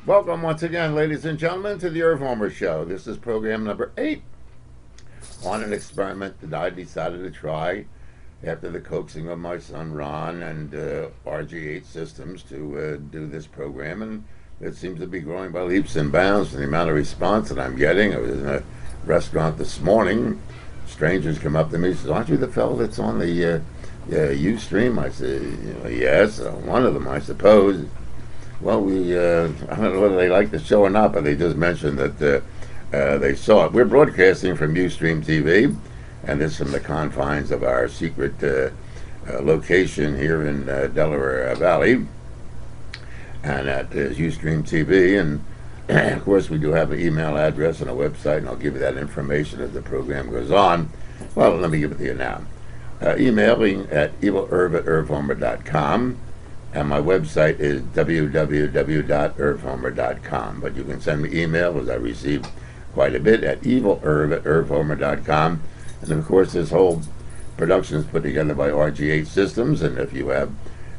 Welcome once again, ladies and gentlemen, to the Irv Homer Show. This is program number 8 on an experiment that I decided to try after the coaxing of my son Ron and RG8 Systems to do this program. And it seems to be growing by leaps and bounds in the amount of response that I'm getting. I was in a restaurant this morning. Strangers come up to me and says, "Aren't you the fellow that's on the Ustream?" I said, "Yes, one of them, I suppose." Well, I don't know whether they like the show or not, but they just mentioned that they saw it. We're broadcasting from Ustream TV, and this is from the confines of our secret location here in Delaware Valley, and at Ustream TV. And of course, we do have an email address and a website, and I'll give you that information as the program goes on. Well, let me give it to you now. Emailing at evilerv@irvhomer.com. And my website is www.irvhomer.com. But you can send me email, as I receive quite a bit, at evilerv@irvhomer.com. And of course, this whole production is put together by RG8 Systems. And if you have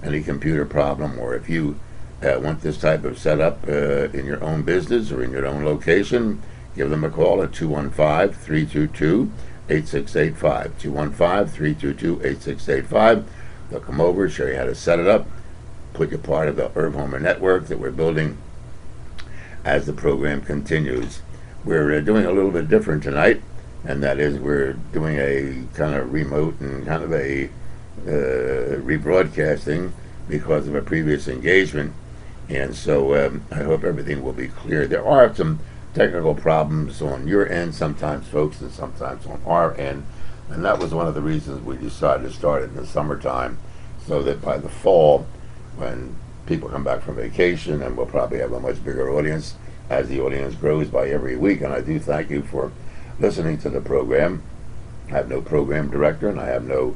any computer problem, or if you want this type of setup in your own business or in your own location, give them a call at 215-322-8685. 215-322-8685. They'll come over, show you how to set it up, put you part of the Irv Homer network that we're building as the program continues. We're doing a little bit different tonight, and that is we're doing a kind of remote and kind of a rebroadcasting because of a previous engagement. And so I hope everything will be clear. There are some technical problems on your end sometimes, folks, and sometimes on our end. And that was one of the reasons we decided to start it in the summertime, so that by the fall, when people come back from vacation, and we'll probably have a much bigger audience as the audience grows by every week. And I do thank you for listening to the program. I have no program director, and I have no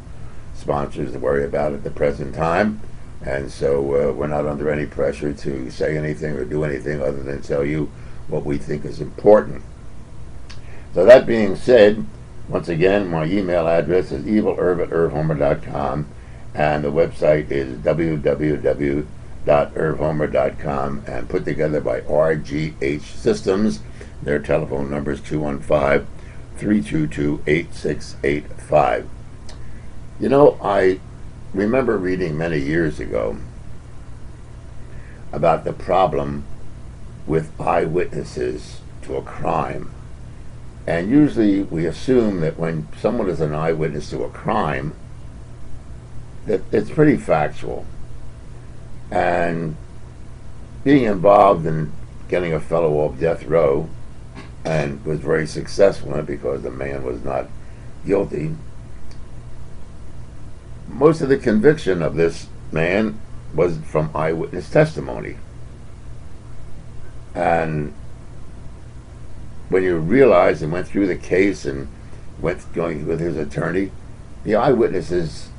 sponsors to worry about at the present time. And so we're not under any pressure to say anything or do anything other than tell you what we think is important. So that being said, once again, my email address is evilerv@irvhomer.com. And the website is www.irvhomer.com, and put together by RGH Systems. Their telephone number is 215-322-8685. You know, I remember reading many years ago about the problem with eyewitnesses to a crime. And usually we assume that when someone is an eyewitness to a crime, that it's pretty factual. And being involved in getting a fellow off death row, and was very successful in it because the man was not guilty, most of the conviction of this man was from eyewitness testimony. And when you realize and went through the case and going with his attorney, the eyewitnesses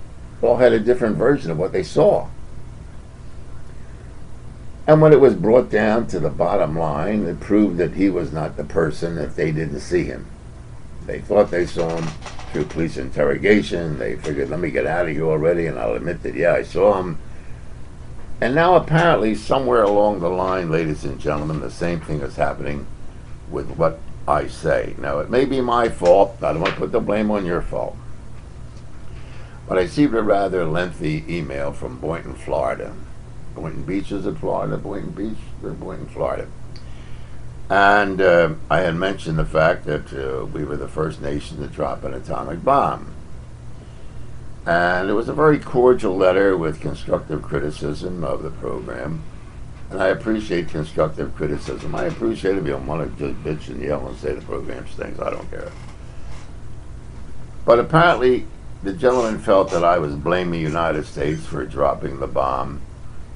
all had a different version of what they saw. And when it was brought down to the bottom line, it proved that he was not the person, that they didn't see him. They thought they saw him through police interrogation. They figured, let me get out of here already, and I'll admit that, yeah, I saw him. And now apparently somewhere along the line, ladies and gentlemen, the same thing is happening with what I say. Now, it may be my fault. I don't want to put the blame on your fault. But I received a rather lengthy email from Boynton, Florida. Boynton Beach, is it Florida? Boynton Beach or Boynton, Florida? And I had mentioned the fact that we were the first nation to drop an atomic bomb. And it was a very cordial letter with constructive criticism of the program. And I appreciate constructive criticism. I appreciate it if you don't want to just bitch and yell and say the program stinks. I don't care. But apparently, the gentleman felt that I was blaming the United States for dropping the bomb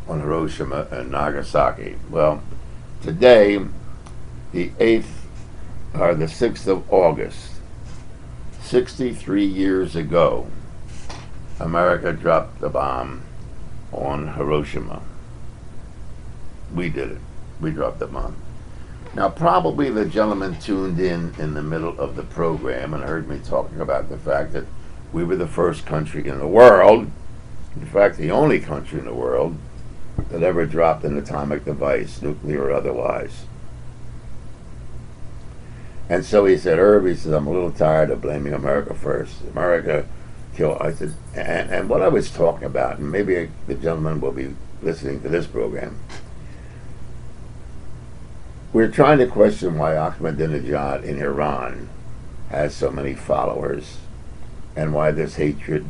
on Hiroshima and Nagasaki. Well, today, the 6th of August, 63 years ago, America dropped the bomb on Hiroshima. We did it. We dropped the bomb. Now, probably the gentleman tuned in the middle of the program and heard me talking about the fact that we were the first country in the world, in fact, the only country in the world, that ever dropped an atomic device, nuclear or otherwise. And so he said, Irv, he says, I'm a little tired of blaming America first. America killed. I said, and what I was talking about, and maybe the gentleman will be listening to this program, we're trying to question why Ahmadinejad in Iran has so many followers and why this hatred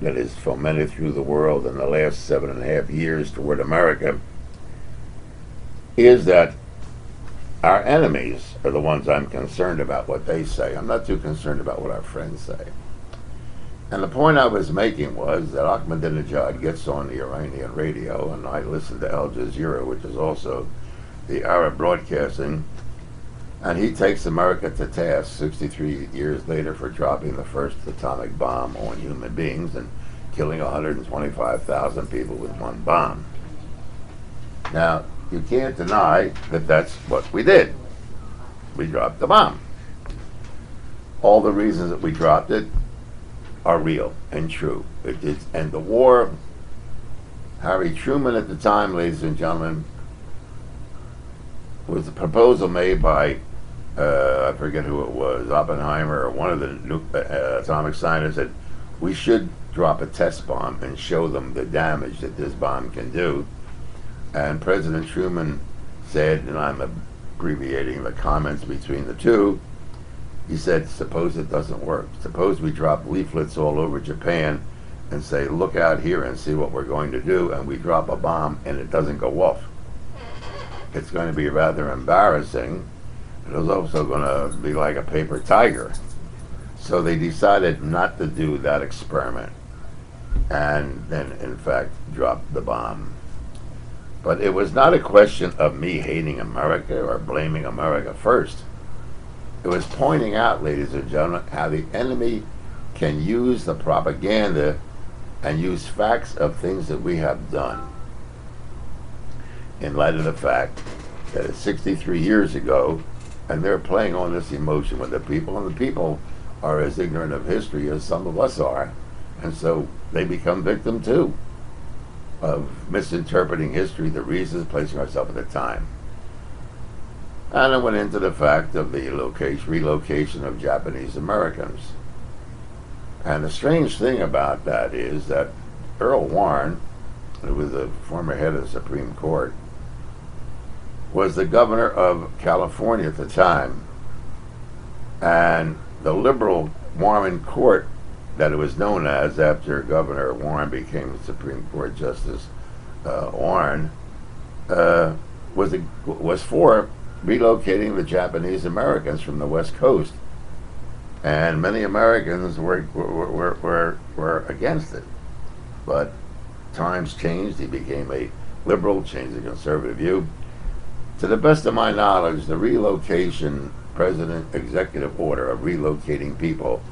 that is fomented through the world in the last 7.5 years toward America is that our enemies are the ones I'm concerned about what they say. I'm not too concerned about what our friends say. And the point I was making was that Ahmadinejad gets on the Iranian radio, and I listen to Al Jazeera, which is also the Arab broadcasting, and he takes America to task 63 years later for dropping the first atomic bomb on human beings and killing 125,000 people with one bomb. Now, you can't deny that that's what we did. We dropped the bomb. All the reasons that we dropped it are real and true. It did end the war. Harry Truman at the time, ladies and gentlemen, was a proposal made by, I forget who it was, Oppenheimer or one of the atomic scientists, that we should drop a test bomb and show them the damage that this bomb can do. And President Truman said, and I'm abbreviating the comments between the two, he said, suppose it doesn't work. Suppose we drop leaflets all over Japan and say, look out here and see what we're going to do, and we drop a bomb and it doesn't go off. It's going to be rather embarrassing. It was also going to be like a paper tiger. So they decided not to do that experiment and then, in fact, dropped the bomb. But it was not a question of me hating America or blaming America first. It was pointing out, ladies and gentlemen, how the enemy can use the propaganda and use facts of things that we have done in light of the fact that it's 63 years ago, and they're playing on this emotion with the people, and the people are as ignorant of history as some of us are, and so they become victim too of misinterpreting history, the reasons, placing ourselves at the time. And I went into the fact of the relocation of Japanese Americans. And the strange thing about that is that Earl Warren, who was the former head of the Supreme Court, was the governor of California at the time. And the liberal Warren Court, that it was known as after Governor Warren became Supreme Court Justice Warren, was for relocating the Japanese Americans from the West Coast, and many Americans were against it. But times changed. He became a liberal, changed the conservative view. To the best of my knowledge, the relocation president executive order of relocating people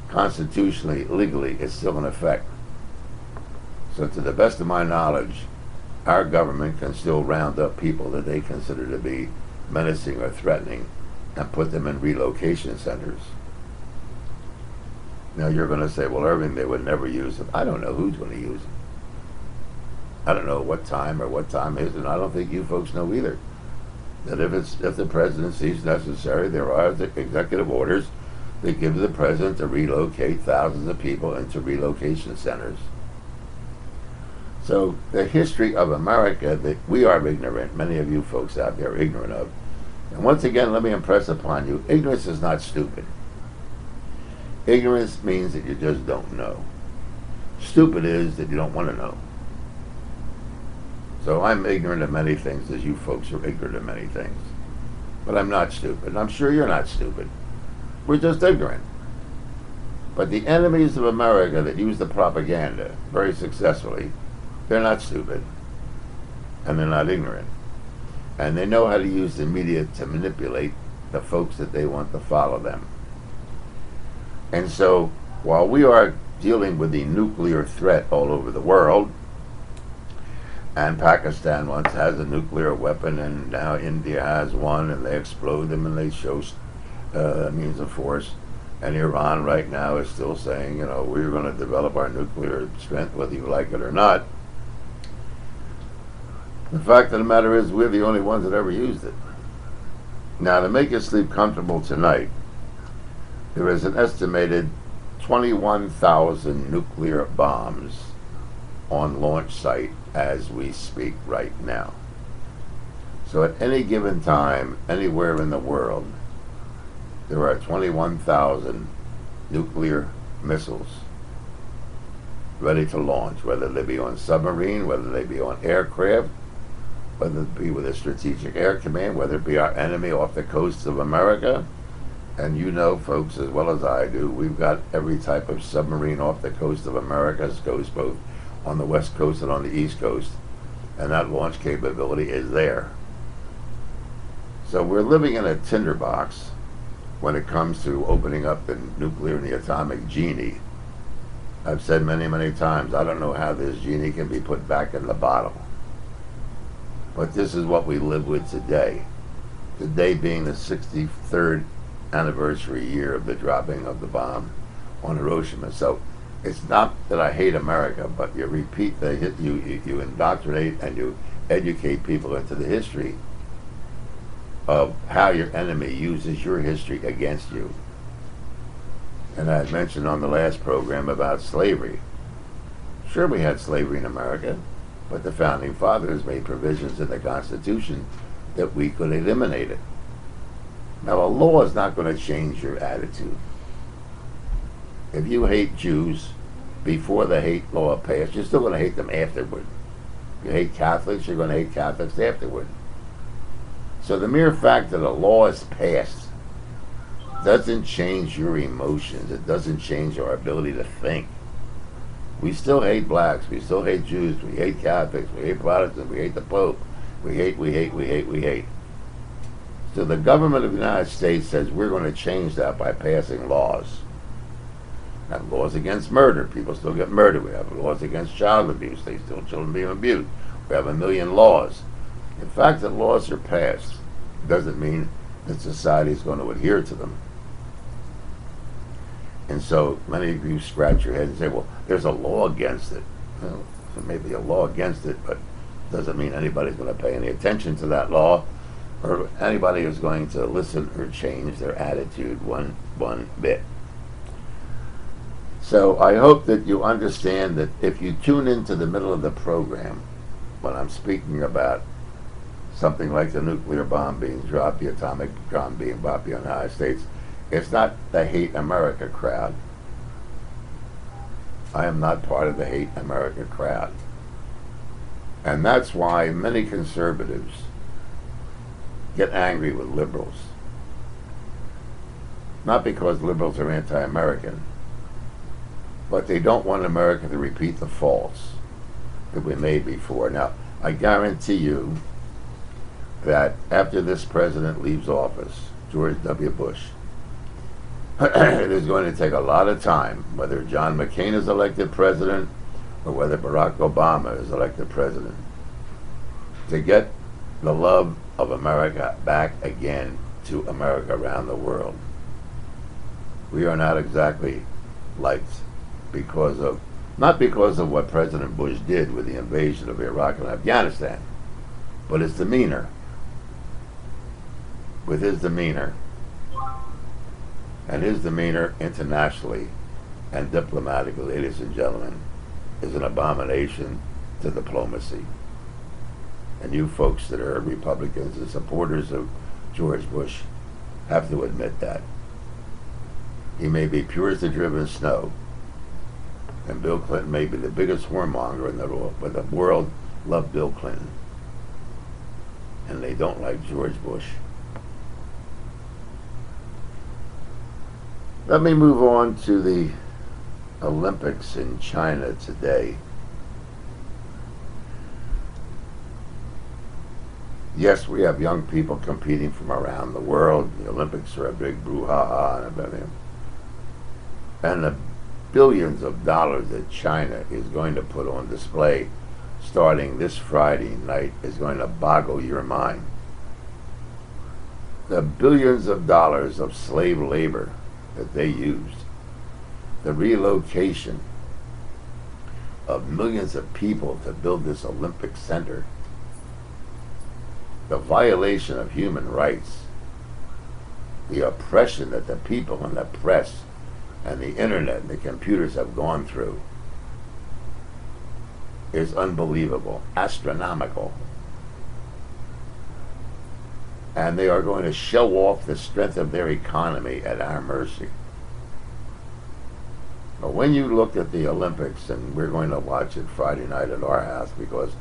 constitutionally, legally, is still in effect. So to the best of my knowledge, our government can still round up people that they consider to be menacing or threatening and put them in relocation centers. Now you're going to say, well, Irving, they would never use them. I don't know who's going to use them. I don't know what time is, and I don't think you folks know either. That if the president sees necessary, there are executive orders that give the president to relocate thousands of people into relocation centers. So the history of America that we are ignorant, many of you folks out there are ignorant of. And once again, let me impress upon you, ignorance is not stupid. Ignorance means that you just don't know. Stupid is that you don't want to know. So I'm ignorant of many things, as you folks are ignorant of many things. But I'm not stupid, and I'm sure you're not stupid. We're just ignorant. But the enemies of America that use the propaganda very successfully, they're not stupid, and they're not ignorant. And they know how to use the media to manipulate the folks that they want to follow them. And so, while we are dealing with the nuclear threat all over the world, and Pakistan once has a nuclear weapon, and now India has one, and they explode them and they show means of force, and Iran right now is still saying, we're going to develop our nuclear strength whether you like it or not. The fact of the matter is, we're the only ones that ever used it. Now, to make you sleep comfortable tonight, there is an estimated 21,000 nuclear bombs on launch site as we speak right now. So at any given time, anywhere in the world, there are 21,000 nuclear missiles ready to launch, whether they be on submarine, whether they be on aircraft, whether it be with a strategic air command, whether it be our enemy off the coast of America. And you know, folks, as well as I do, we've got every type of submarine off the coast of America's coast, both on the west coast and on the east coast, and that launch capability is there. So we're living in a tinderbox when it comes to opening up the nuclear and the atomic genie. I've said many, many times, I don't know how this genie can be put back in the bottle. But this is what we live with today. Today being the 63rd anniversary year of the dropping of the bomb on Hiroshima. So it's not that I hate America, but you repeat you indoctrinate and you educate people into the history of how your enemy uses your history against you. And I had mentioned on the last program about slavery. Sure, we had slavery in America, but the Founding Fathers made provisions in the Constitution that we could eliminate it. Now, a law is not going to change your attitude. If you hate Jews before the hate law passed, you're still going to hate them afterward. If you hate Catholics, you're going to hate Catholics afterward. So the mere fact that a law is passed doesn't change your emotions. It doesn't change our ability to think. We still hate blacks. We still hate Jews. We hate Catholics. We hate Protestants. We hate the Pope. We hate. So the government of the United States says we're going to change that by passing laws. We have laws against murder. People still get murdered. We have laws against child abuse. They still children being abused. We have a million laws. The fact that laws are passed doesn't mean that society is going to adhere to them. And so many of you scratch your head and say, well, there's a law against it. Well, there may be a law against it, but it doesn't mean anybody's going to pay any attention to that law, or anybody is going to listen or change their attitude one bit. So I hope that you understand that if you tune into the middle of the program, when I'm speaking about something like the nuclear bomb being dropped, the atomic bomb being dropped on the United States, it's not the Hate America crowd. I am not part of the Hate America crowd. And that's why many conservatives get angry with liberals. Not because liberals are anti-American, but they don't want America to repeat the faults that we made before. Now, I guarantee you that after this president leaves office, George W. Bush, it is going to take a lot of time, whether John McCain is elected president or whether Barack Obama is elected president, to get the love of America back again to America around the world. We are not exactly liked not because of what President Bush did with the invasion of Iraq and Afghanistan, but his demeanor. With his demeanor, and his demeanor internationally and diplomatically, ladies and gentlemen, is an abomination to diplomacy. And you folks that are Republicans and supporters of George Bush have to admit that. He may be pure as the driven snow, and Bill Clinton may be the biggest warmonger in the world, but the world loved Bill Clinton, and they don't like George Bush. Let me move on to the Olympics in China today. Yes, we have young people competing from around the world. The Olympics are a big brouhaha and everything. And the billions of dollars that China is going to put on display starting this Friday night is going to boggle your mind. The billions of dollars of slave labor that they used, the relocation of millions of people to build this Olympic Center, the violation of human rights, the oppression that the people and the press and the internet and the computers have gone through is unbelievable, astronomical. And they are going to show off the strength of their economy at our mercy. But when you look at the Olympics, and we're going to watch it Friday night at our house because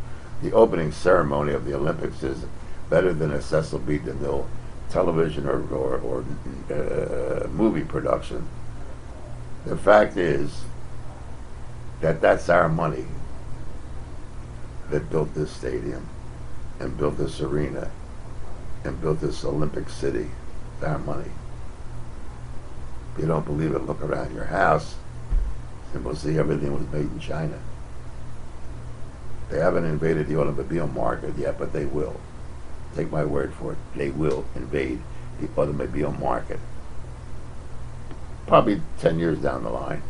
the opening ceremony of the Olympics is better than a Cecil B. DeMille television or movie production. The fact is that that's our money that built this stadium and built this arena and built this Olympic city. It's our money. If you don't believe it, look around your house and we'll see everything was made in China. They haven't invaded the automobile market yet, but they will. Take my word for it. They will invade the automobile market. Probably 10 years down the line.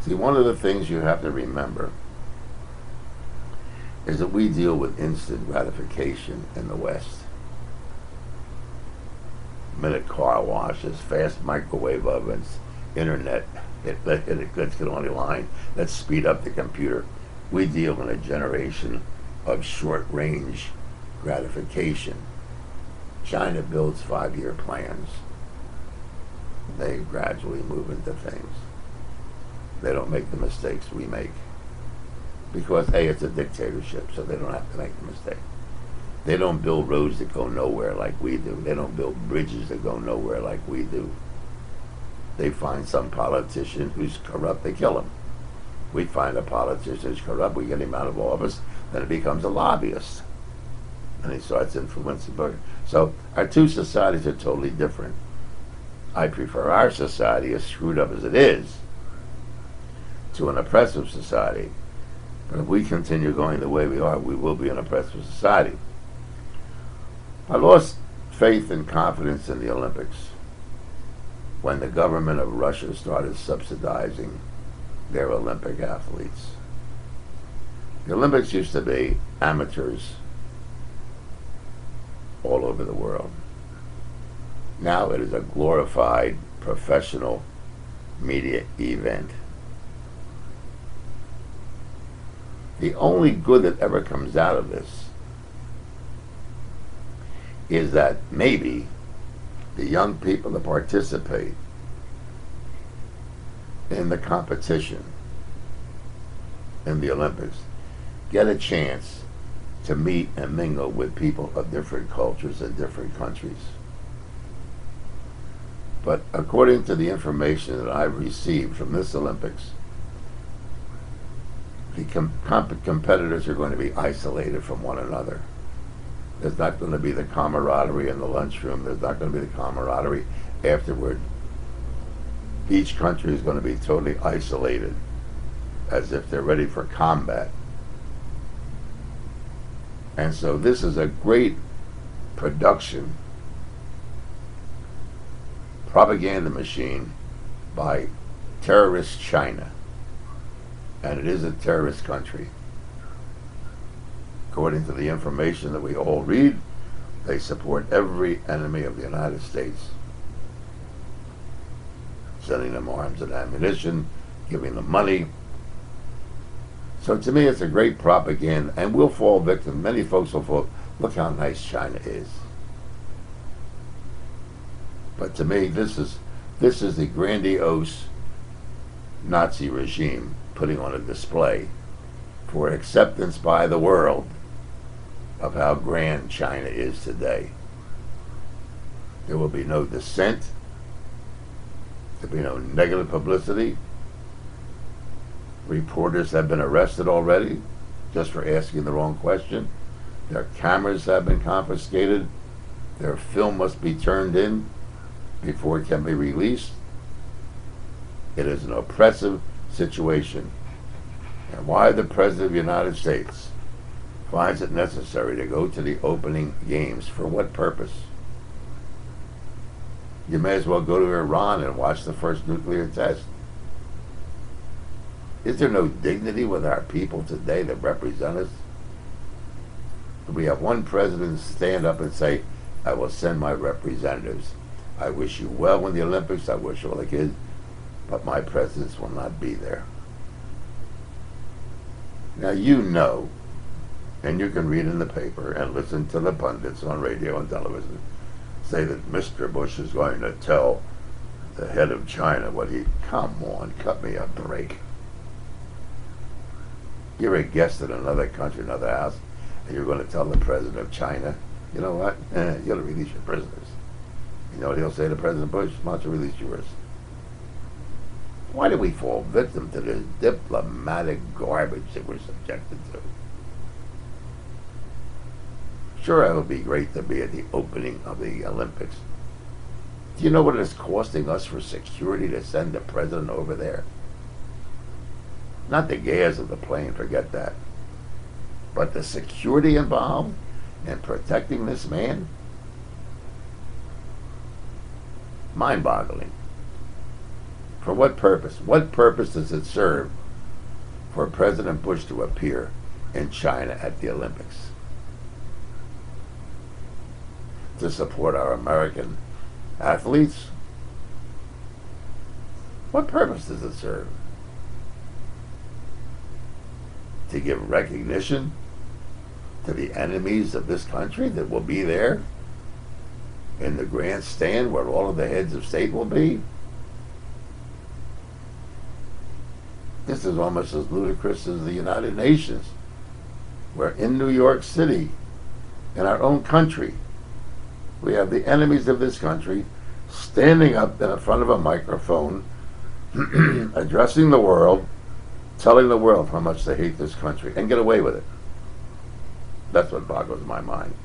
See, one of the things you have to remember is that we deal with instant gratification in the West. Minute car washes, fast microwave ovens, internet, let's get on the line, let's speed up the computer. We deal in a generation of short-range gratification. China builds 5-year plans. They gradually move into things. They don't make the mistakes we make. Because, A, it's a dictatorship, so they don't have to make the mistake. They don't build roads that go nowhere like we do. They don't build bridges that go nowhere like we do. They find some politician who's corrupt, they kill him. We find a politician who's corrupt, we get him out of office, then it becomes a lobbyist. And he starts influencing. So our two societies are totally different. I prefer our society, as screwed up as it is, to an oppressive society. But if we continue going the way we are, we will be an oppressive society. I lost faith and confidence in the Olympics when the government of Russia started subsidizing their Olympic athletes. The Olympics used to be amateurs all over the world. Now it is a glorified professional media event. The only good that ever comes out of this is that maybe the young people that participate in the competition in the Olympics get a chance to meet and mingle with people of different cultures and different countries. But according to the information that I've received from this Olympics, the competitors are going to be isolated from one another. There's not going to be the camaraderie in the lunchroom. There's not going to be the camaraderie afterward. Each country is going to be totally isolated, as if they're ready for combat. And so this is a great production, propaganda machine by terrorist China. And it is a terrorist country. According to the information that we all read, they support every enemy of the United States, sending them arms and ammunition, giving them money. So to me, it's a great propaganda, and we'll fall victim. Many folks will fall, look how nice China is. But to me, this is the grandiose Nazi regime putting on a display for acceptance by the world of how grand China is today. There will be no dissent. There will be no negative publicity. Reporters have been arrested already just for asking the wrong question. Their cameras have been confiscated. Their film must be turned in before it can be released. It is an oppressive situation. And why the President of the United States finds it necessary to go to the opening games, for what purpose? You may as well go to Iran and watch the first nuclear test. Is there no dignity with our people today that represent us? We have one president stand up and say, I will send my representatives. I wish you well in the Olympics. I wish all the kids, but my presence will not be there. Now you know, and you can read in the paper and listen to the pundits on radio and television say that Mr. Bush is going to tell the head of China what he... Come on, cut me a break. You're a guest in another country, another house, and you're going to tell the president of China, you know what, you got to release your prisoners. You know what he'll say to President Bush? Why don't you release yours? Why do we fall victim to this diplomatic garbage that we're subjected to? Sure, it would be great to be at the opening of the Olympics. Do you know what it is costing us for security to send the president over there? Not the gas of the plane, forget that. But the security involved in protecting this man? Mind-boggling. For what purpose? What purpose does it serve for President Bush to appear in China at the Olympics? To support our American athletes? What purpose does it serve? To give recognition to the enemies of this country that will be there in the grandstand where all of the heads of state will be? This is almost as ludicrous as the United Nations, where in New York City, in our own country, we have the enemies of this country standing up in front of a microphone, addressing the world, telling the world how much they hate this country, and get away with it. That's what boggles my mind.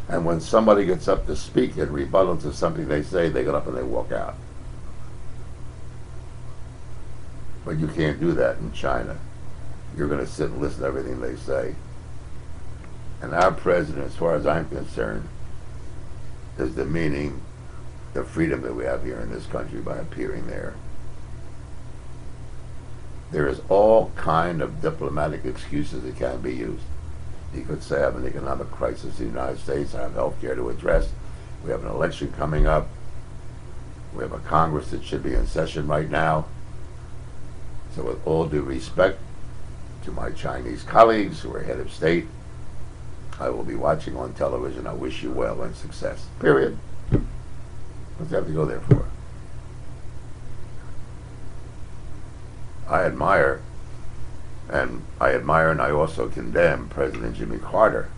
And when somebody gets up to speak in rebuttal to something they say, they get up and they walk out. But you can't do that in China. You're going to sit and listen to everything they say. And our president, as far as I'm concerned, is demeaning the freedom that we have here in this country by appearing there. There is all kind of diplomatic excuses that can be used. You could say I have an economic crisis in the United States, I have health care to address, we have an election coming up, we have a Congress that should be in session right now. So with all due respect to my Chinese colleagues who are head of state, I will be watching on television. I wish you well and success. Period. What's that have to go there for? I admire and I also condemn President Jimmy Carter,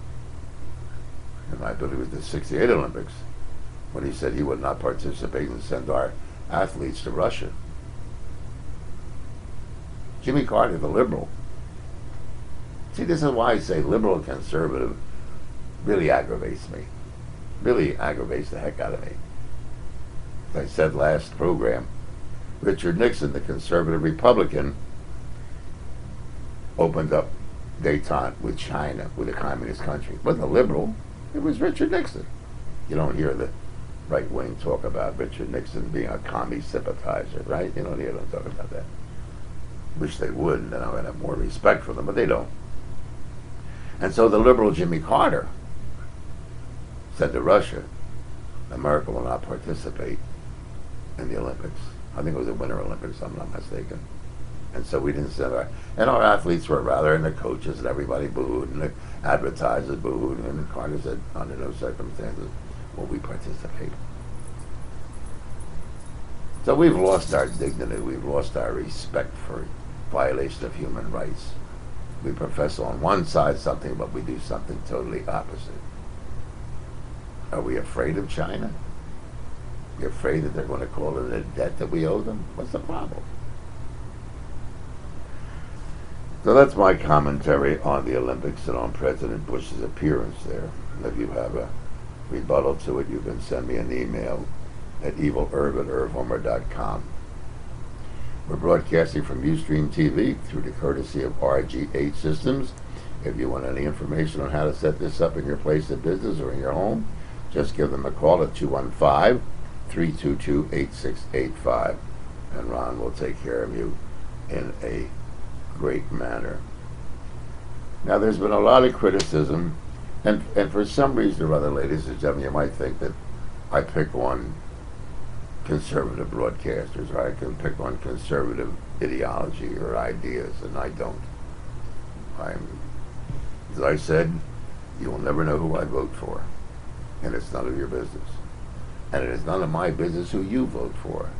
and I believe it was the '68 Olympics, when he said he would not participate and send our athletes to Russia. Jimmy Carter, the liberal. See, this is why I say liberal and conservative really aggravates me. Really aggravates the heck out of me. As I said last program, Richard Nixon, the conservative Republican, opened up détente with China, with a communist country. It wasn't a liberal, it was Richard Nixon. You don't hear the right wing talk about Richard Nixon being a commie sympathizer, right? You don't hear them talk about that. Wish they would, and then I would have more respect for them, but they don't. And so the liberal Jimmy Carter said to Russia, America will not participate in the Olympics. I think it was the Winter Olympics, if I'm not mistaken. And so we didn't send our athletes were rather, and the coaches and everybody booed, and the advertisers booed, and Carter said, under no circumstances will we participate. So we've lost our dignity, we've lost our respect for violation of human rights. We profess on one side something, but we do something totally opposite. Are we afraid of China? You're afraid that they're going to call it a debt that we owe them? What's the problem? So that's my commentary on the Olympics and on President Bush's appearance there. If you have a rebuttal to it, you can send me an email at evilirv@irvhomer.com. We're broadcasting from Ustream TV through the courtesy of RG8 Systems. If you want any information on how to set this up in your place of business or in your home, just give them a call at 215-322-8685, and Ron will take care of you in a great manner. Now, there's been a lot of criticism, and for some reason or other, ladies and gentlemen, you might think that I pick on conservative broadcasters, or I can pick on conservative ideology or ideas, and I don't. As I said, you will never know who I vote for, and it's none of your business. And it is none of my business who you vote for.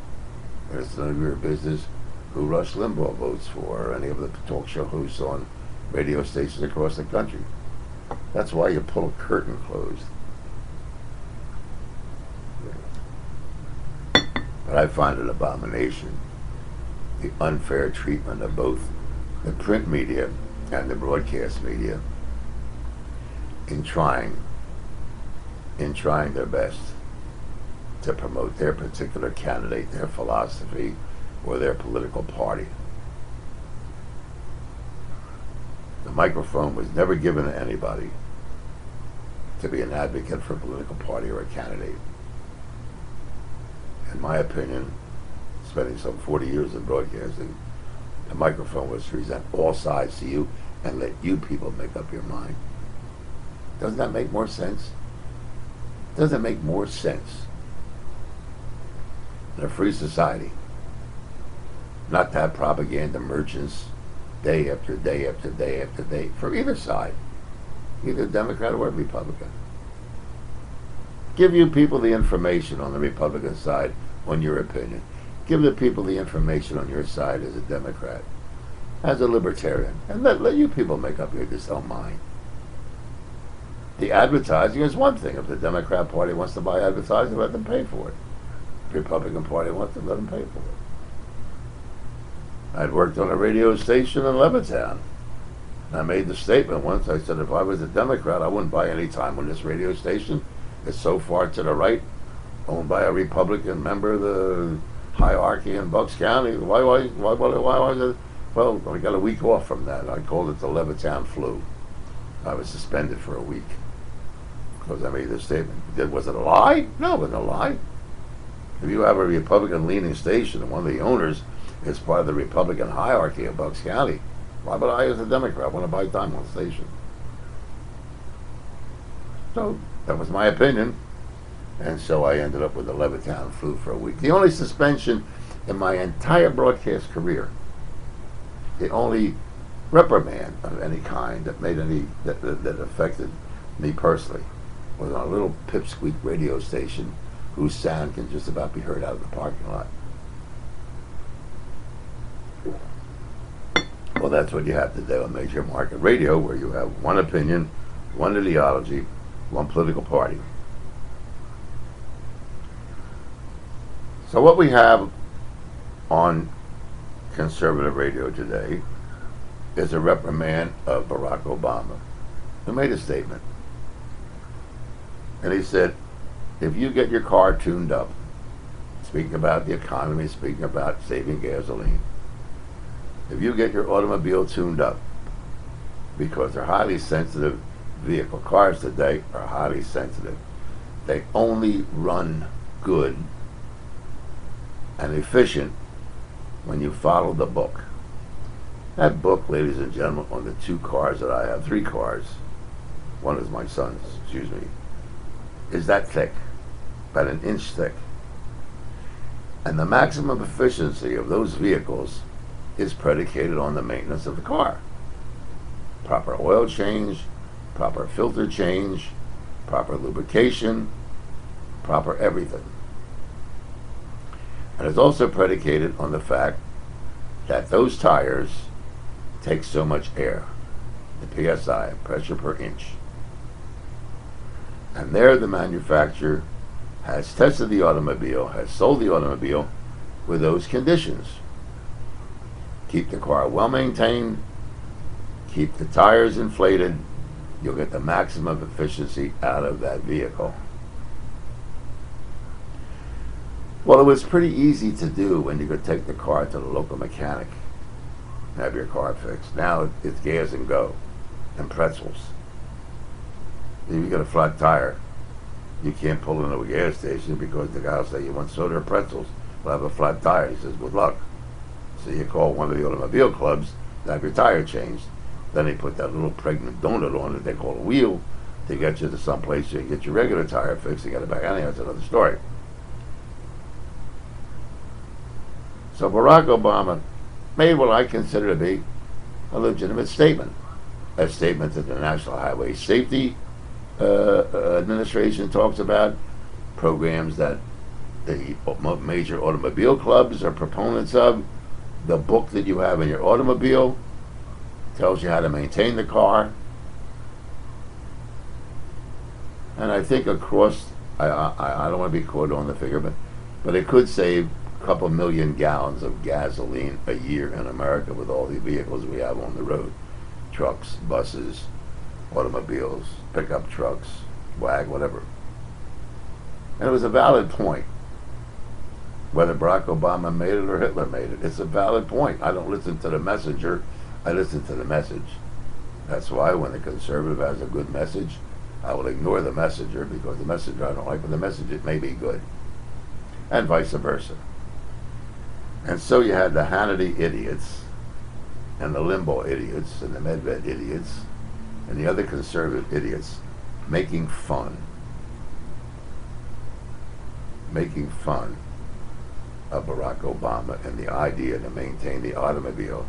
And it's none of your business who Rush Limbaugh votes for, or any of the talk show hosts on radio stations across the country. That's why you pull a curtain closed. But I find it an abomination, the unfair treatment of both the print media and the broadcast media in trying their best to promote their particular candidate, their philosophy, or their political party. The microphone was never given to anybody to be an advocate for a political party or a candidate. In my opinion, spending some 40 years in broadcasting, the microphone was to present all sides to you and let you people make up your mind. Doesn't that make more sense? Doesn't it make more sense in a free society not to have propaganda merchants day after day after day after day for either side, either Democrat or Republican? Give you people the information on the Republican side on your opinion. Give the people the information on your side as a Democrat, as a libertarian, and let you people make up your own mind. The advertising is one thing. If the Democrat Party wants to buy advertising, let them pay for it. The Republican Party wants to let them pay for it. I'd worked on a radio station in Levittown. I made the statement once. I said, if I was a Democrat, I wouldn't buy any time on this radio station. It's so far to the right, owned by a Republican member of the hierarchy in Bucks County. Why was it? Well, I got a week off from that. I called it the Levittown flu. I was suspended for a week because I made this statement. Was it a lie? No, it wasn't a lie. If you have a Republican-leaning station and one of the owners is part of the Republican hierarchy of Bucks County, why would I, as a Democrat, want to buy time on the station? So that was my opinion, and so I ended up with the Levittown flu for a week. The only suspension in my entire broadcast career, the only reprimand of any kind that made any that affected me personally, was on a little pipsqueak radio station whose sound can just about be heard out of the parking lot. Well, that's what you have to do on major market radio, where you have one opinion, one ideology, one political party. So what we have on conservative radio today is a reprimand of Barack Obama, who made a statement. And he said, if you get your car tuned up, speaking about the economy, speaking about saving gasoline, if you get your automobile tuned up, because they're highly sensitive vehicle, cars today are highly sensitive. They only run good and efficient when you follow the book. That book, ladies and gentlemen, on the two cars that I have, 3 cars, one is my son's, is that thick, about an inch thick. And the maximum efficiency of those vehicles is predicated on the maintenance of the car. Proper oil change, proper filter change, proper lubrication, proper everything. And it's also predicated on the fact that those tires take so much air, the PSI, pressure per inch. And there the manufacturer has tested the automobile, has sold the automobile with those conditions. Keep the car well maintained, keep the tires inflated, you'll get the maximum efficiency out of that vehicle. Well, it was pretty easy to do when you could take the car to the local mechanic and have your car fixed. Now it's gas and go and pretzels. If you get a flat tire, you can't pull into a gas station because the guy will say, you want soda or pretzels? We'll have a flat tire. He says, good luck. So you call one of the automobile clubs to have your tire changed. Then they put that little pregnant donut on that they call a wheel to get you to some place you can get your regular tire fixed. You got it back. Anyhow, that's another story. So Barack Obama made what I consider to be a legitimate statement. A statement that the National Highway Safety Administration talks about, programs that the major automobile clubs are proponents of. The book that you have in your automobile tells you how to maintain the car. And I think across, I don't want to be quoted on the figure, but it could save a couple million gallons of gasoline a year in America with all the vehicles we have on the road. Trucks, buses, automobiles, pickup trucks, whatever. And it was a valid point. Whether Barack Obama made it or Hitler made it, it's a valid point. I don't listen to the messenger, I listen to the message. That's why when the conservative has a good message, I will ignore the messenger because the messenger I don't like, but the message it may be good. And vice versa. And so you had the Hannity idiots, and the Limbaugh idiots, and the Medved idiots, and the other conservative idiots making fun of Barack Obama and the idea to maintain the automobile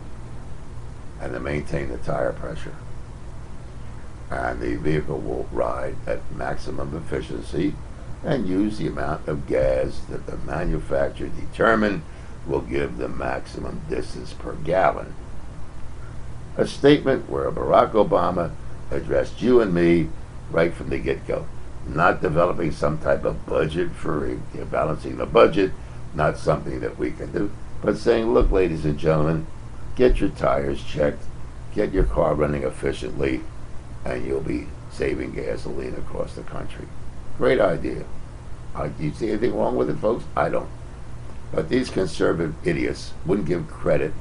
and to maintain the tire pressure. And the vehicle will ride at maximum efficiency and use the amount of gas that the manufacturer determined will give the maximum distance per gallon. A statement where Barack Obama addressed you and me right from the get-go. Not developing some type of budget for balancing the budget, not something that we can do, but saying, look, ladies and gentlemen, get your tires checked, get your car running efficiently, and you'll be saving gasoline across the country. Great idea. Do you see anything wrong with it, folks? I don't. But these conservative idiots wouldn't give credit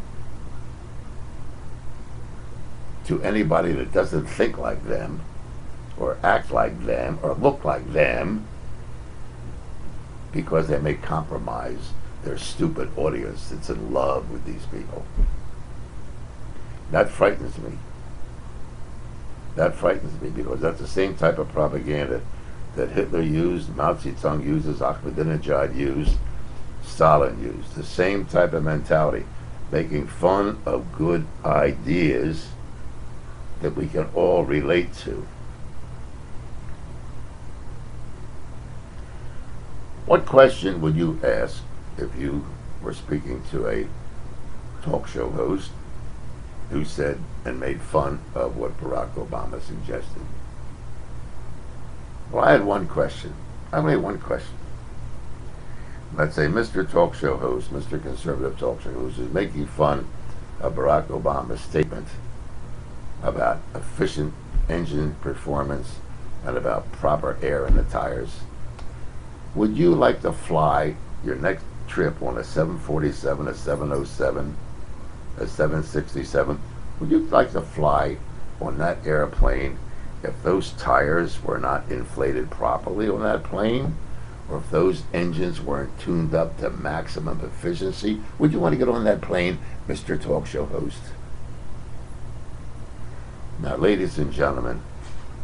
to anybody that doesn't think like them, or act like them, or look like them, because they may compromise their stupid audience that's in love with these people. That frightens me. That frightens me because that's the same type of propaganda that Hitler used, Mao Zedong uses, Ahmadinejad used, Stalin used. The same type of mentality, making fun of good ideas that we can all relate to. What question would you ask if you were speaking to a talk show host who said and made fun of what Barack Obama suggested? Well, I had one question. I only had one question. Let's say Mr. Talk Show host, Mr. Conservative Talk Show host, is making fun of Barack Obama's statement about efficient engine performance and about proper air in the tires. Would you like to fly your next trip on a 747, a 707, a 767? Would you like to fly on that airplane if those tires were not inflated properly on that plane? Or if those engines weren't tuned up to maximum efficiency? Would you want to get on that plane, Mr. Talk Show host? Now, ladies and gentlemen,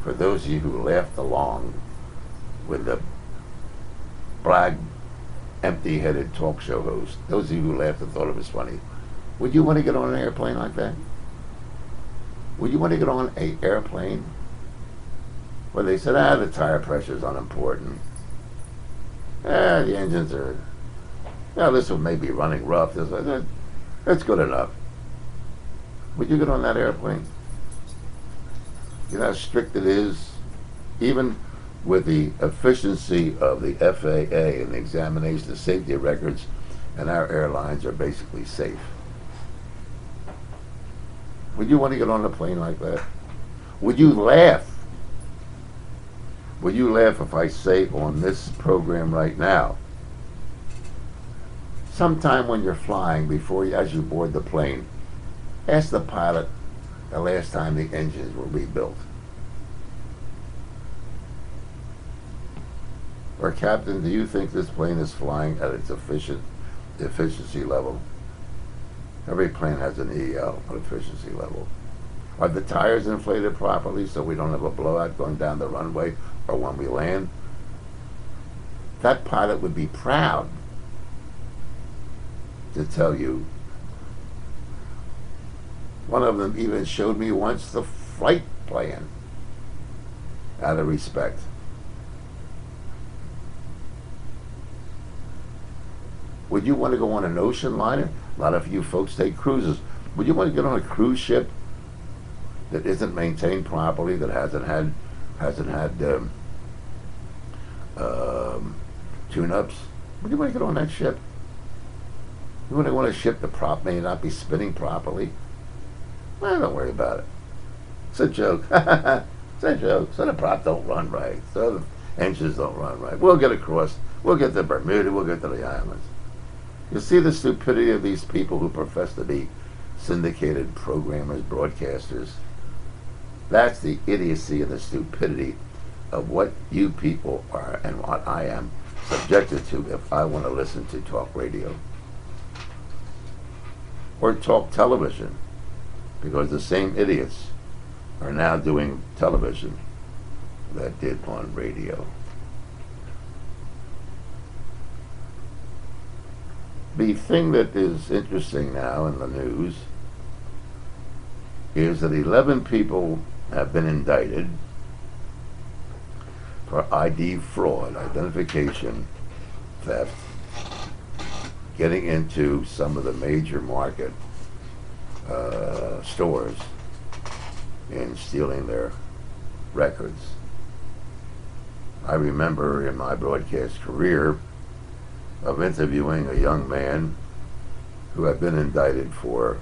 for those of you who laughed along with the black, empty-headed talk show host, those of you who laughed and thought it was funny, would you want to get on an airplane like that? Would you want to get on an airplane where they said, the tire pressure is unimportant. The engines are, this one may be running rough. That's good enough. Would you get on that airplane? You know how strict it is? Even with the efficiency of the FAA and the examination of safety records, and our airlines are basically safe. Would you want to get on a plane like that? Would you laugh? Would you laugh if I say on this program right now, sometime when you're flying, as you board the plane, ask the pilot the last time the engines were rebuilt? Or, Captain, do you think this plane is flying at its efficiency level? Every plane has an EL, an efficiency level. Are the tires inflated properly so we don't have a blowout going down the runway or when we land? That pilot would be proud to tell you. One of them even showed me once the flight plan out of respect. Would you want to go on an ocean liner? A lot of you folks take cruises. Would you want to get on a cruise ship that isn't maintained properly, that hasn't had tune-ups? Would you want to get on that ship? You want to go on a ship that prop may not be spinning properly? Well, don't worry about it. It's a joke. It's a joke. So the prop don't run right. So the engines don't run right. We'll get across. We'll get to Bermuda. We'll get to the islands. You see the stupidity of these people who profess to be syndicated programmers, broadcasters. That's the idiocy and the stupidity of what you people are and what I am subjected to if I want to listen to talk radio or talk television, because the same idiots are now doing television that did on radio. The thing that is interesting now in the news is that 11 people have been indicted for ID fraud, identification theft, getting into some of the major market stores and stealing their records. I remember in my broadcast career of interviewing a young man who had been indicted for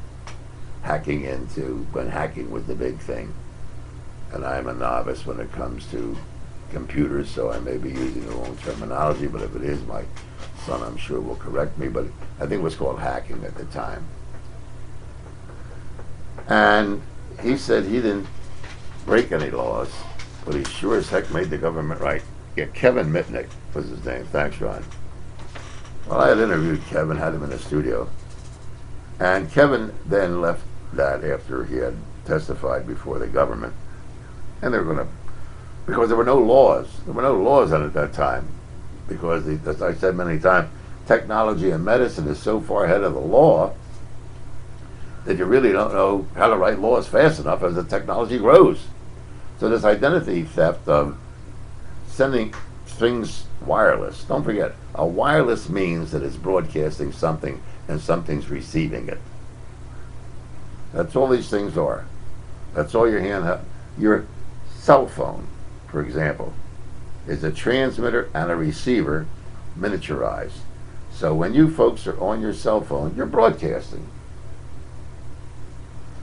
hacking into, when hacking was the big thing. And I'm a novice when it comes to computers, so I may be using the wrong terminology, but if it is, my son, I'm sure, will correct me, but I think it was called hacking at the time. And he said he didn't break any laws, but he sure as heck made the government right. Yeah, Kevin Mitnick was his name. Thanks, Ron. Well, I had interviewed Kevin, had him in the studio, and Kevin then left that after he had testified before the government, and they were going to, because there were no laws. There were no laws at that time, because, as I said many times, technology and medicine is so far ahead of the law that you really don't know how to write laws fast enough as the technology grows. So this identity theft of sending things wireless, don't forget, a wireless means that it's broadcasting something and something's receiving it. That's all these things are. That's all your cell phone, for example, is a transmitter and a receiver miniaturized. So when you folks are on your cell phone, you're broadcasting.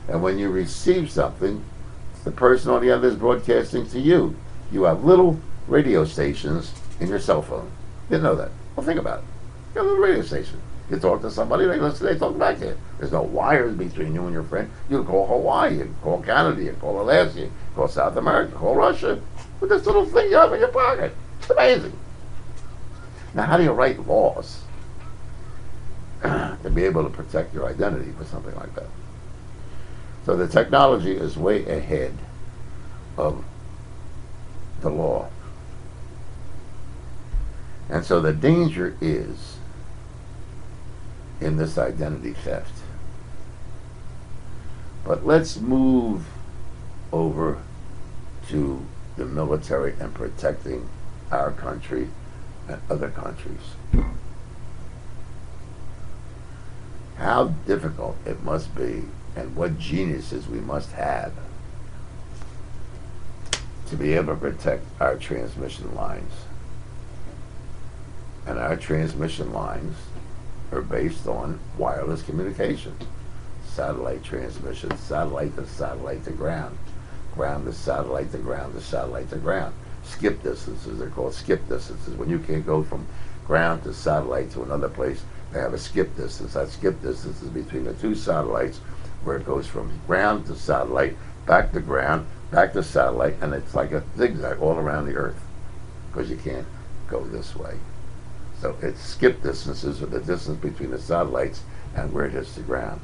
And when you receive something, the person on the other is broadcasting to you. You have little radio stations in your cell phone. You didn't know that. Well, think about it. You have a little radio station. You talk to somebody, they listen, they talk back to you. There's no wires between you and your friend. You can call Hawaii, you can call Canada, you can call Alaska, you can call South America, you can call Russia, with this little thing you have in your pocket. It's amazing. Now, how do you write laws to be able to protect your identity for something like that? So the technology is way ahead of the law. And so the danger is in this identity theft. But let's move over to the military and protecting our country and other countries. How difficult it must be, and what geniuses we must have to be able to protect our transmission lines. And our transmission lines are based on wireless communication. Satellite transmission, satellite to ground, ground to satellite to ground to satellite to ground. Skip distances, they're called skip distances. When you can't go from ground to satellite to another place, they have a skip distance. That skip distance is between the two satellites, where it goes from ground to satellite, back to ground, back to satellite, and it's like a zigzag all around the Earth, because you can't go this way. So it's skip distances, or the distance between the satellites and where it hits the ground.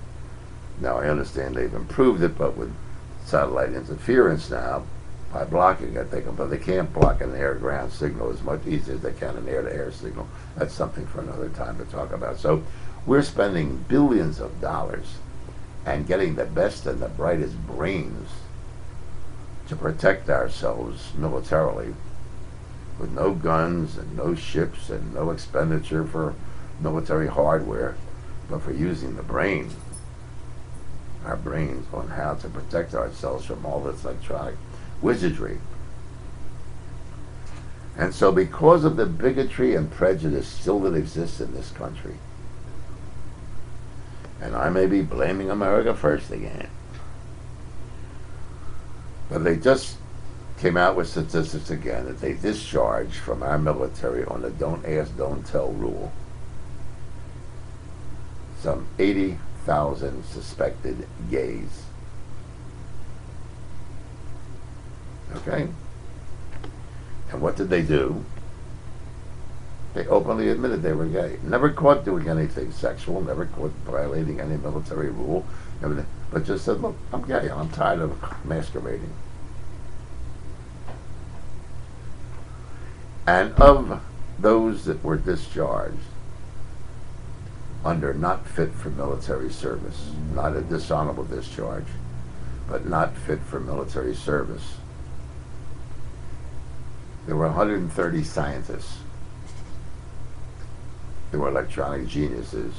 Now I understand they've improved it, but with satellite interference now by blocking it. But they can't block an air-ground signal as much easier as they can an air-to-air signal. That's something for another time to talk about. So we're spending billions of dollars and getting the best and the brightest brains to protect ourselves militarily, with no guns and no ships and no expenditure for military hardware, but for using the brain, our brains, on how to protect ourselves from all this electronic wizardry. And so because of the bigotry and prejudice still that exists in this country, and I may be blaming America first again, but they just came out with statistics again that they discharged from our military on the don't ask, don't tell rule some 80,000 suspected gays. Okay? And what did they do? They openly admitted they were gay. Never caught doing anything sexual, never caught violating any military rule, but just said, look, I'm gay and I'm tired of masquerading. And of those that were discharged under not fit for military service, not a dishonorable discharge, but not fit for military service, there were 130 scientists. There were electronic geniuses.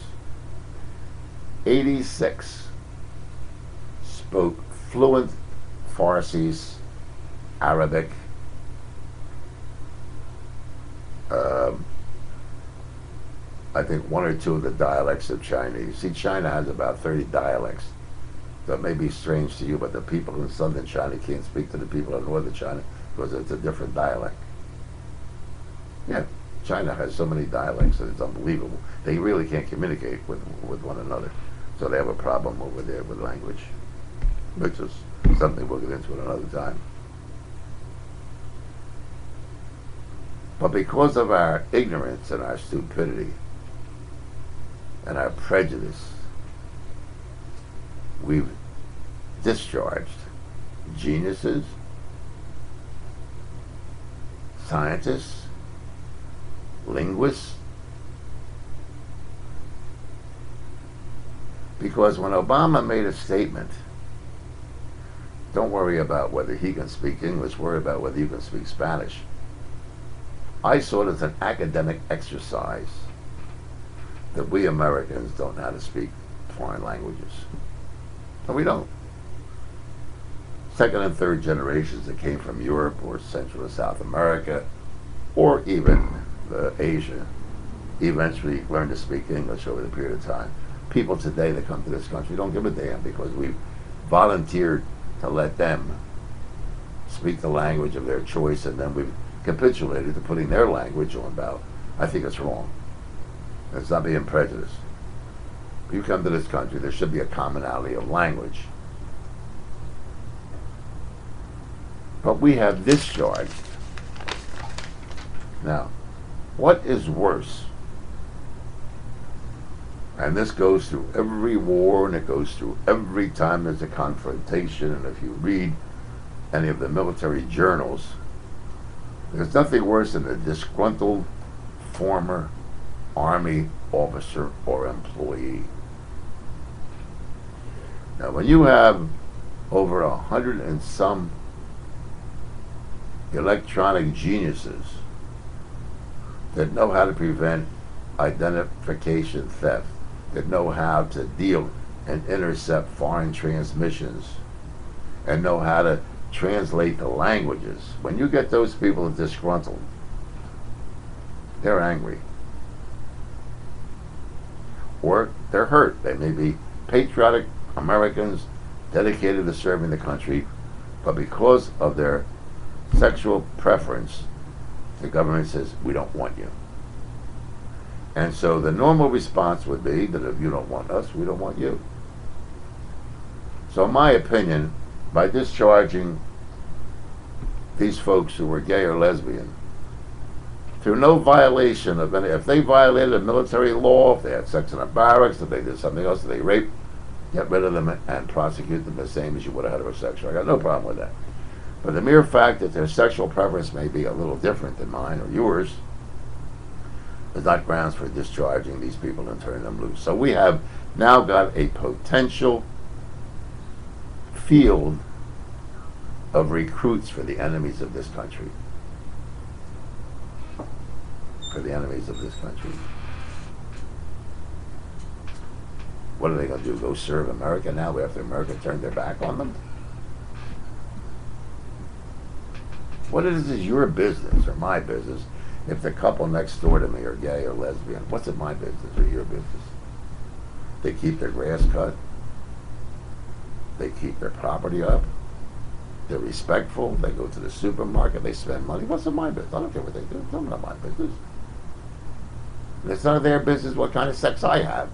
86 spoke fluent Farsi, Arabic, I think one or two of the dialects of Chinese. See, China has about 30 dialects. That may be strange to you, but the people in southern China can't speak to the people in northern China because it's a different dialect. Yeah, China has so many dialects that it's unbelievable. They really can't communicate with one another. So they have a problem over there with language, which is something we'll get into at another time. But because of our ignorance and our stupidity and our prejudice, we've discharged geniuses, scientists, linguists, because when Obama made a statement, don't worry about whether he can speak English, worry about whether you can speak Spanish, I saw it as an academic exercise that we Americans don't know how to speak foreign languages. And we don't. Second and third generations that came from Europe or Central and South America or even Asia eventually learned to speak English over the period of time. People today that come to this country don't give a damn because we've volunteered to let them speak the language of their choice, and then we've capitulated to putting their language on ballot. I think it's wrong. It's not being prejudiced. If you come to this country, there should be a commonality of language. But we have discharged. Now, what is worse? And this goes through every war, and it goes through every time there's a confrontation, and if you read any of the military journals, there's nothing worse than a disgruntled former Army officer or employee. Now, when you have over 100 and some electronic geniuses that know how to prevent identification theft, that know how to deal and intercept foreign transmissions, and know how to translate the languages, when you get those people disgruntled, they're angry. Or they're hurt. They may be patriotic Americans dedicated to serving the country, but because of their sexual preference, the government says, we don't want you. And so the normal response would be that if you don't want us, we don't want you. So in my opinion, by discharging these folks who were gay or lesbian, through no violation of any, if they violated a military law, if they had sex in a barracks, if they did something else, if they raped Get rid of them and prosecute them the same as you would a heterosexual. I got no problem with that. But the mere fact that their sexual preference may be a little different than mine or yours is not grounds for discharging these people and turning them loose. So we have now got a potential field of recruits for the enemies of this country. For the enemies of this country. What are they going to do? Go serve America now after America turned their back on them? What is your business or my business if the couple next door to me are gay or lesbian? What's it my business or your business? They keep their grass cut. They keep their property up. They're respectful. They go to the supermarket. They spend money. What's it my business? I don't care what they do. It's not my business. And it's none of their business what kind of sex I have.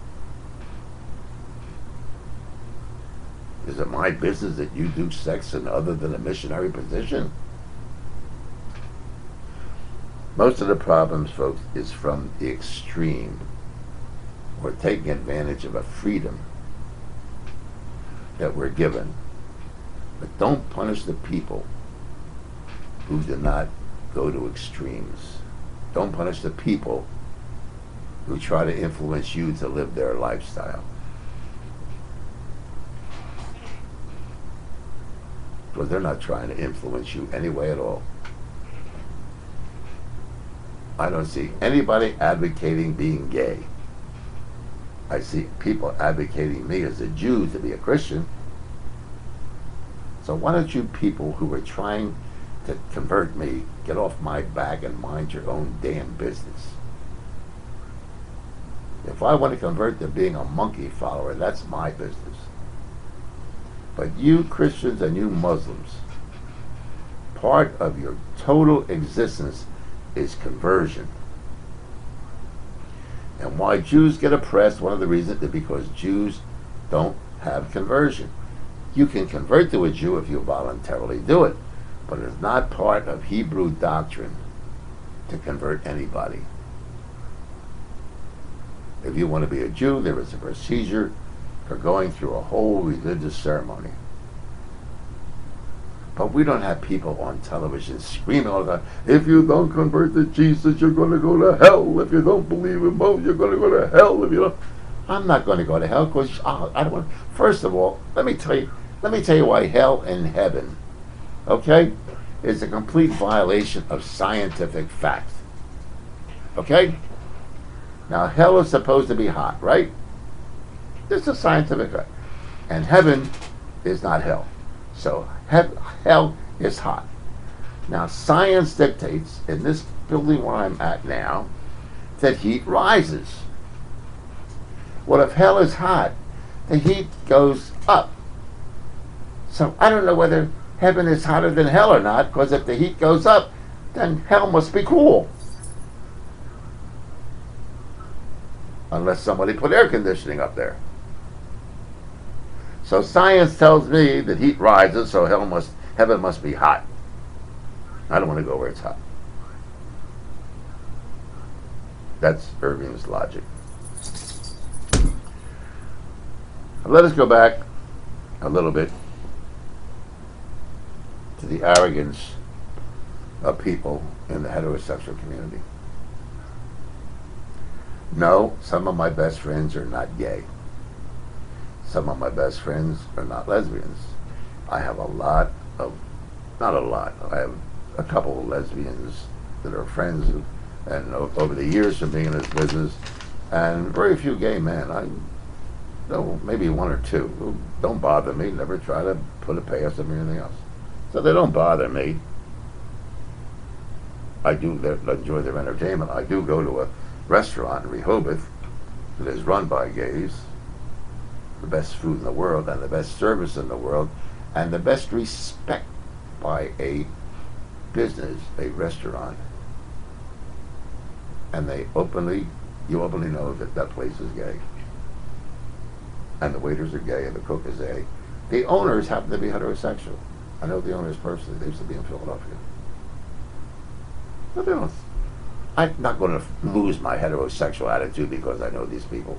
Is it my business that you do sex in other than a missionary position? Most of the problems, folks, is from the extreme. We're taking advantage of a freedom that we're given. But don't punish the people who do not go to extremes. Don't punish the people who try to influence you to live their lifestyle. Because they're not trying to influence you anyway at all. I don't see anybody advocating being gay. I see people advocating me as a Jew to be a Christian. So why don't you people who are trying to convert me get off my back and mind your own damn business? If I want to convert to being a monkey follower, that's my business. But you Christians and you Muslims, part of your total existence is conversion. And why Jews get oppressed, one of the reasons is because Jews don't have conversion. You can convert to a Jew if you voluntarily do it, but it's not part of Hebrew doctrine to convert anybody. If you want to be a Jew, there is a procedure for going through a whole religious ceremony. But we don't have people on television screaming all the time, if you don't convert to Jesus, you're going to go to hell. If you don't believe in both, you're going to go to hell. If you don't, I'm not going to go to hell because I don't want. First of all, let me tell you why hell and heaven, okay, is a complete violation of scientific fact. Okay? Now, hell is supposed to be hot, right? This is scientific fact. And heaven is not hell. So hell is hot. Now, science dictates, in this building where I'm at now, that heat rises. Well, if hell is hot, the heat goes up. So I don't know whether heaven is hotter than hell or not, because if the heat goes up, then hell must be cool. Unless somebody put air conditioning up there. So science tells me that heat rises, so heaven must be hot. I don't want to go where it's hot. That's Irving's logic. Let us go back a little bit to the arrogance of people in the heterosexual community. No, some of my best friends are not gay. Some of my best friends are not lesbians. I have not a lot, I have a couple of lesbians that are friends of, and over the years of being in this business, and very few gay men. I know maybe one or two who don't bother me, never try to put a past them or anything else. So they don't bother me. I do enjoy their entertainment. I do go to a restaurant in Rehoboth that is run by gays, the best food in the world and the best service in the world and the best respect by a business, a restaurant. And you openly know that that place is gay. And the waiters are gay and the cook is gay. The owners happen to be heterosexual. I know the owners personally. They used to be in Philadelphia. But they don't. I'm not going to lose my heterosexual attitude because I know these people.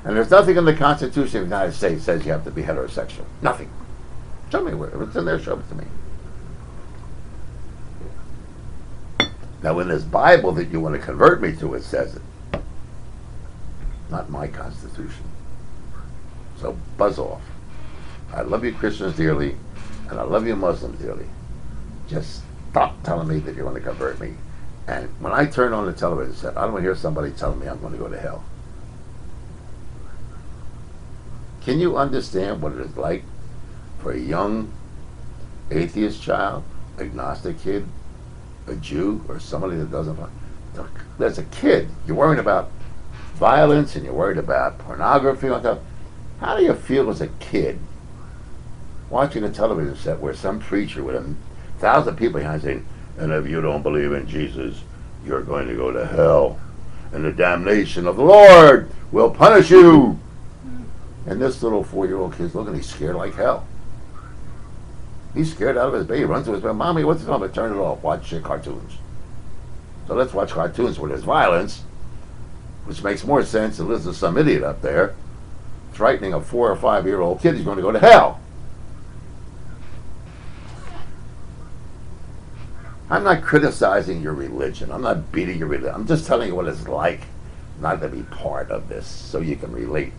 And there's nothing in the Constitution of the United States that says you have to be heterosexual. Nothing. Show me where. If it's in there, show it to me. Now, in this Bible that you want to convert me to, it says it. Not my Constitution. So buzz off. I love you Christians dearly, and I love you Muslims dearly. Just stop telling me that you want to convert me. And when I turn on the television set, I don't want to hear somebody telling me I'm going to go to hell. Can you understand what it is like for a young atheist child, agnostic kid, a Jew, or somebody that doesn't... There's a kid, you're worried about violence and you're worried about pornography. How do you feel as a kid watching a television set where some preacher with 1,000 people behind saying, and if you don't believe in Jesus, you're going to go to hell, and the damnation of the Lord will punish you? And this little 4-year-old kid's looking, he's scared like hell. He's scared out of his bed. He runs to his bed. Mommy, what's it on? But turn it off. Watch your cartoons. So let's watch cartoons where there's violence, which makes more sense than listen to some idiot up there frightening a 4 or 5-year-old kid. He's going to go to hell. I'm not criticizing your religion. I'm not beating your religion. I'm just telling you what it's like not to be part of this, so you can relate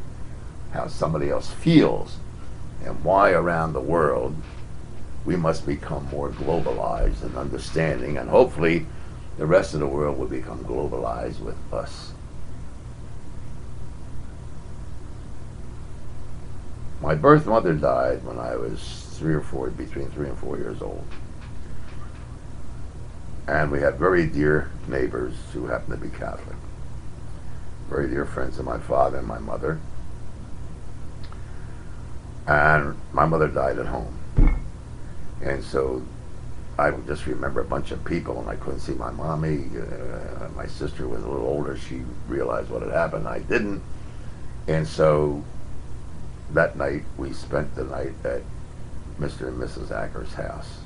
how somebody else feels and why around the world we must become more globalized and understanding, and hopefully the rest of the world will become globalized with us. My birth mother died when I was between 3 and 4 years old. And we had very dear neighbors who happened to be Catholic. Very dear friends of my father and my mother. And my mother died at home. And so I just remember a bunch of people, and I couldn't see my mommy. My sister was a little older. She realized what had happened. I didn't. And so that night, we spent the night at Mr. and Mrs. Acker's house.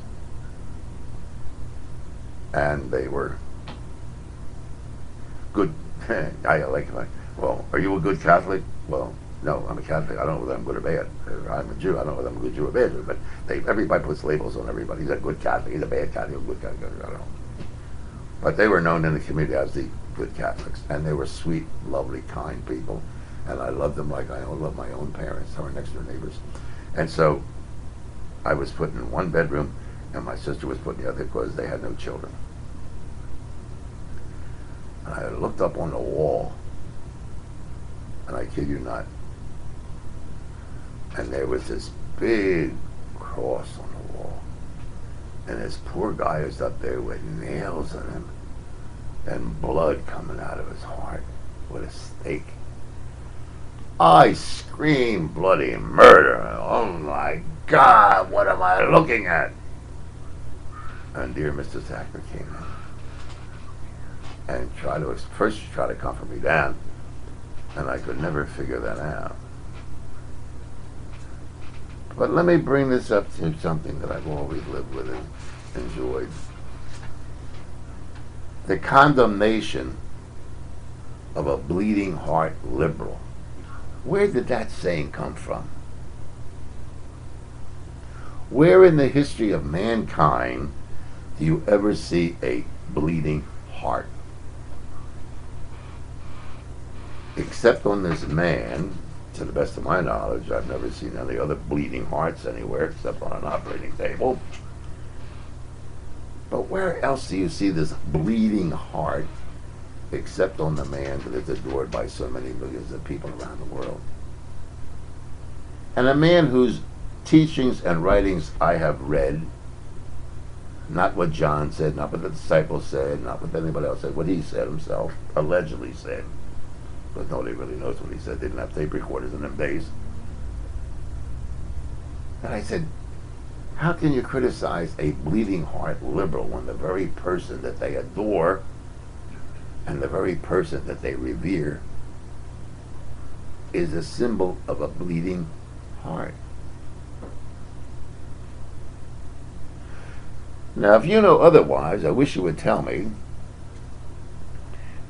And they were good. Well, are you a good Catholic? Well, no, I'm a Catholic. I don't know whether I'm good or bad. I'm a Jew. I don't know whether I'm a good Jew or bad Jew. But everybody puts labels on everybody. He's a good Catholic. He's a bad Catholic. He's a good Catholic. I don't know. But they were known in the community as the good Catholics. And they were sweet, lovely, kind people. And I loved them like I love my own parents, our next door neighbors. And so I was put in one bedroom, and my sister was put in the other because they had no children. And I looked up on the wall, and I kid you not, and there was this big cross on the wall. And this poor guy was up there with nails in him and blood coming out of his heart with a stake. I screamed bloody murder. Oh my God, what am I looking at? And dear Mr. Zacher came in and first she tried to comfort me down, and I could never figure that out. But let me bring this up to something that I've always lived with and enjoyed. The condemnation of a bleeding heart liberal. Where did that saying come from? Where in the history of mankind do you ever see a bleeding heart? Except on this man, to the best of my knowledge, I've never seen any other bleeding hearts anywhere except on an operating table. But where else do you see this bleeding heart except on the man that is adored by so many millions of people around the world? And a man whose teachings and writings I have read, not what John said, not what the disciples said, not what anybody else said, what he said himself, allegedly said. But nobody really knows what he said. They didn't have tape recorders in them days. And I said, how can you criticize a bleeding heart liberal when the very person that they adore and the very person that they revere is a symbol of a bleeding heart? Now, if you know otherwise, I wish you would tell me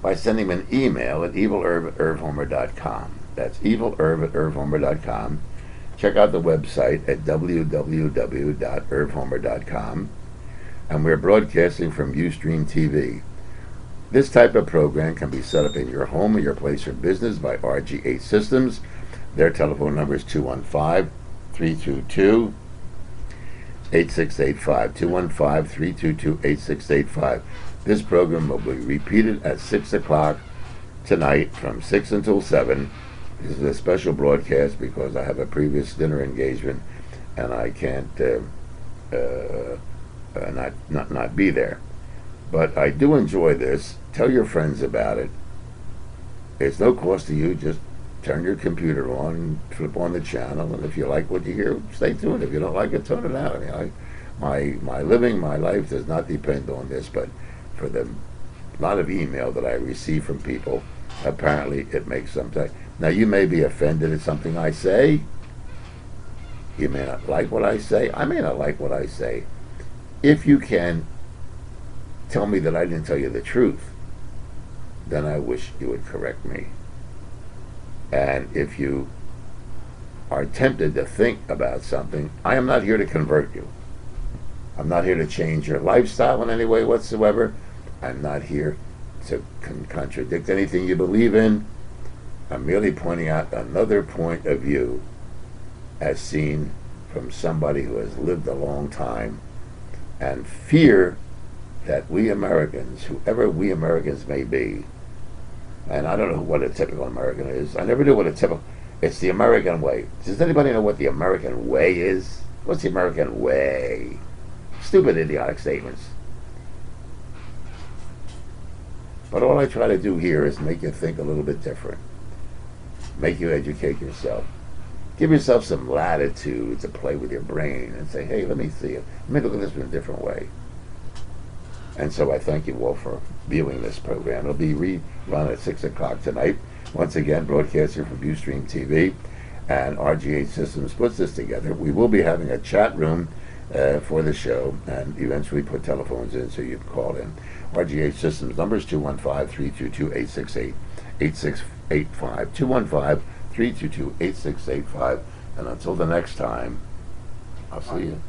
by sending me an email at evilerv@irvhomer.com. That's evilirv at irvhomer.com. Check out the website at www.irvhomer.com. And we're broadcasting from Ustream TV. This type of program can be set up in your home or your place of business by RGH Systems. Their telephone number is 215-322-8685. 215-322-8685. This program will be repeated at 6 o'clock tonight from 6 until 7. This is a special broadcast because I have a previous dinner engagement and I can't not be there. But I do enjoy this. Tell your friends about it. It's no cost to you. Just turn your computer on, flip on the channel, and if you like what you hear, stay tuned. If you don't like it, turn it out. I mean, my living, my life does not depend on this, but for the lot of email that I receive from people, apparently it makes some time. Now, you may be offended at something I say. You may not like what I say. I may not like what I say. If you can tell me that I didn't tell you the truth, then I wish you would correct me. And if you are tempted to think about something, I am not here to convert you. I'm not here to change your lifestyle in any way whatsoever. I'm not here to contradict anything you believe in. I'm merely pointing out another point of view as seen from somebody who has lived a long time, and fear that we Americans, whoever we Americans may be, and I don't know what a typical American is. I never knew what a typical... It's the American way. Does anybody know what the American way is? What's the American way? Stupid, idiotic statements. But all I try to do here is make you think a little bit different. Make you educate yourself. Give yourself some latitude to play with your brain and say, hey, let me see it. Let me look at this in a different way. And so I thank you all for viewing this program. It'll be rerun at 6 o'clock tonight. Once again, broadcasting from Ustream TV. And RGH Systems puts this together. We will be having a chat room for the show and eventually put telephones in so you can call in. RGH Systems number is 215-322-8685. 215-322-8685. And until the next time, I'll see you.